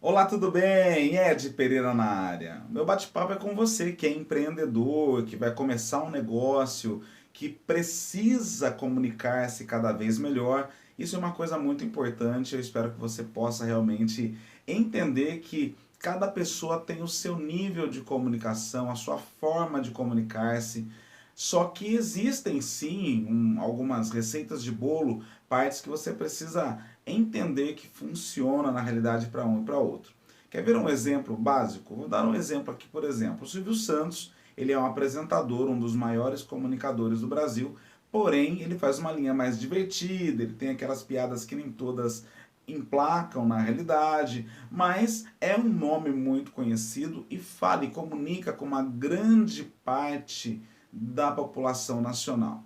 Olá, tudo bem? Ed Pereira na área. Meu bate-papo é com você que é empreendedor, que vai começar um negócio, que precisa comunicar-se cada vez melhor. Isso é uma coisa muito importante. Eu espero que você possa realmente entender que cada pessoa tem o seu nível de comunicação, a sua forma de comunicar-se. Só que existem sim algumas receitas de bolo, partes que você precisa entender que funciona na realidade para um e para outro. Quer ver um exemplo básico? Vou dar um exemplo aqui, por exemplo. O Silvio Santos, ele é um apresentador, um dos maiores comunicadores do Brasil, porém ele faz uma linha mais divertida, ele tem aquelas piadas que nem todas emplacam na realidade, mas é um nome muito conhecido e fala e comunica com uma grande parte da população nacional.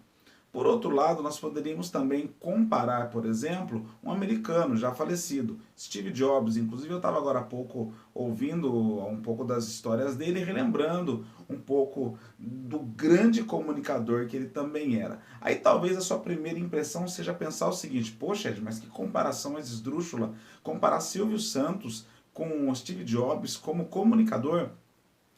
Por outro lado, nós poderíamos também comparar, por exemplo, um americano já falecido, Steve Jobs. Inclusive, eu estava agora há pouco ouvindo um pouco das histórias dele, relembrando um pouco do grande comunicador que ele também era. Aí talvez a sua primeira impressão seja pensar o seguinte: poxa, Ed, mas que comparação esdrúxula, comparar Silvio Santos com o Steve Jobs como comunicador.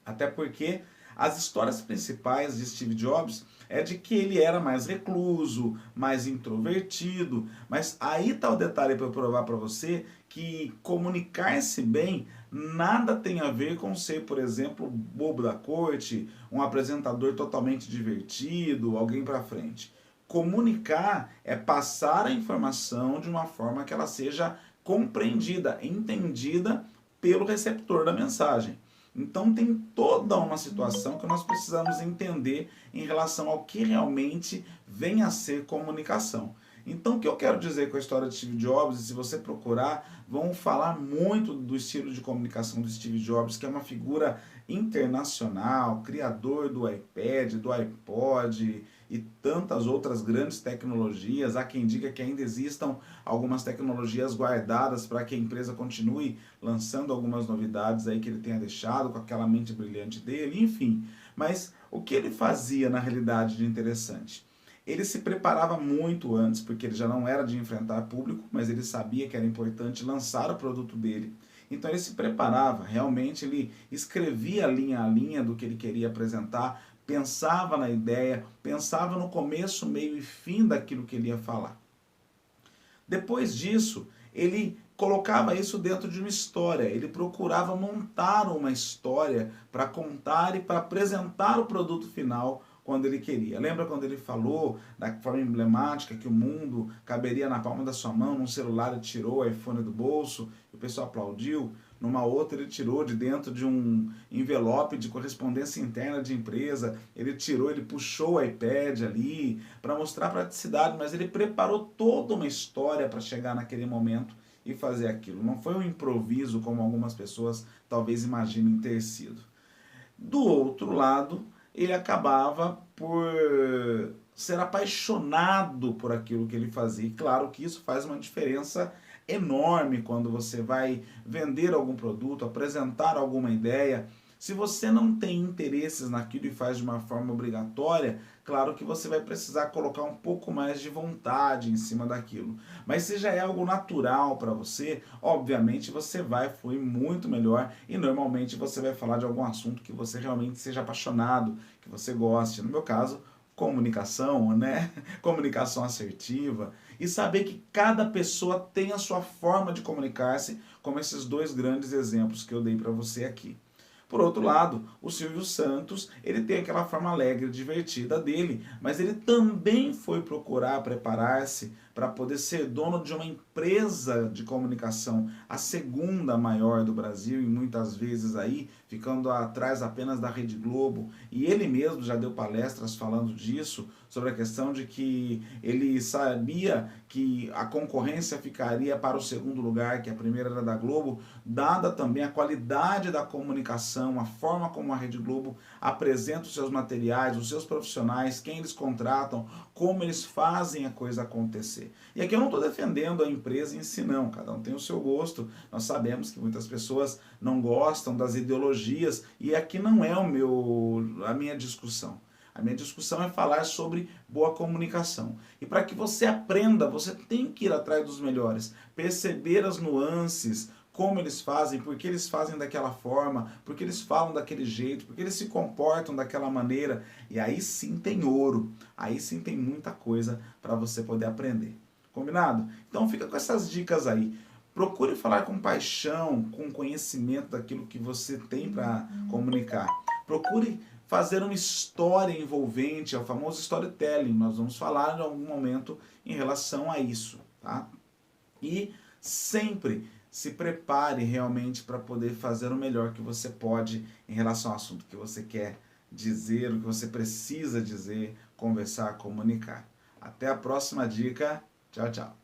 Até porque as histórias principais de Steve Jobs é de que ele era mais recluso, mais introvertido, mas aí está o detalhe para eu provar para você que comunicar-se bem nada tem a ver com ser, por exemplo, bobo da corte, um apresentador totalmente divertido, alguém para frente. Comunicar é passar a informação de uma forma que ela seja compreendida, entendida pelo receptor da mensagem. Então tem toda uma situação que nós precisamos entender em relação ao que realmente vem a ser comunicação. Então o que eu quero dizer com a história de Steve Jobs, e se você procurar, vão falar muito do estilo de comunicação do Steve Jobs, que é uma figura internacional, criador do iPad, do iPod e tantas outras grandes tecnologias. Há quem diga que ainda existam algumas tecnologias guardadas para que a empresa continue lançando algumas novidades aí que ele tenha deixado com aquela mente brilhante dele, enfim. Mas o que ele fazia na realidade de interessante? Ele se preparava muito antes, porque ele já não era de enfrentar público, mas ele sabia que era importante lançar o produto dele. Então ele se preparava, realmente ele escrevia linha a linha do que ele queria apresentar, pensava na ideia, pensava no começo, meio e fim daquilo que ele ia falar. Depois disso, ele colocava isso dentro de uma história, ele procurava montar uma história para contar e para apresentar o produto final quando ele queria. Lembra quando ele falou da forma emblemática que o mundo caberia na palma da sua mão, num celular ele tirou o iPhone do bolso, e o pessoal aplaudiu, numa outra ele tirou de dentro de um envelope de correspondência interna de empresa, ele tirou, ele puxou o iPad ali para mostrar a praticidade, mas ele preparou toda uma história para chegar naquele momento e fazer aquilo. Não foi um improviso como algumas pessoas talvez imaginem ter sido. Do outro lado, ele acabava por ser apaixonado por aquilo que ele fazia. E claro que isso faz uma diferença enorme quando você vai vender algum produto, apresentar alguma ideia. Se você não tem interesses naquilo e faz de uma forma obrigatória, claro que você vai precisar colocar um pouco mais de vontade em cima daquilo. Mas se já é algo natural para você, obviamente você vai fluir muito melhor e normalmente você vai falar de algum assunto que você realmente seja apaixonado, que você goste. No meu caso, comunicação, né? Comunicação assertiva e saber que cada pessoa tem a sua forma de comunicar-se, como esses dois grandes exemplos que eu dei para você aqui. Por outro lado, o Silvio Santos, ele tem aquela forma alegre, divertida dele, mas ele também foi procurar preparar-se para poder ser dono de uma empresa de comunicação, a segunda maior do Brasil e muitas vezes aí ficando atrás apenas da Rede Globo. E ele mesmo já deu palestras falando disso, sobre a questão de que ele sabia que a concorrência ficaria para o segundo lugar, que a primeira era da Globo, dada também a qualidade da comunicação, a forma como a Rede Globo apresenta os seus materiais, os seus profissionais, quem eles contratam, como eles fazem a coisa acontecer. E aqui eu não estou defendendo a empresa em si não, cada um tem o seu gosto, nós sabemos que muitas pessoas não gostam das ideologias e aqui não é a minha discussão. A minha discussão é falar sobre boa comunicação. E para que você aprenda, você tem que ir atrás dos melhores, perceber as nuances, como eles fazem, por que eles fazem daquela forma, por que eles falam daquele jeito, por que eles se comportam daquela maneira. E aí sim tem ouro, aí sim tem muita coisa para você poder aprender. Combinado? Então fica com essas dicas aí. Procure falar com paixão, com conhecimento daquilo que você tem para comunicar. Procure fazer uma história envolvente, é o famoso storytelling. Nós vamos falar em algum momento em relação a isso, tá? E sempre se prepare realmente para poder fazer o melhor que você pode em relação ao assunto que você quer dizer, o que você precisa dizer, conversar, comunicar. Até a próxima dica. Tchau, tchau.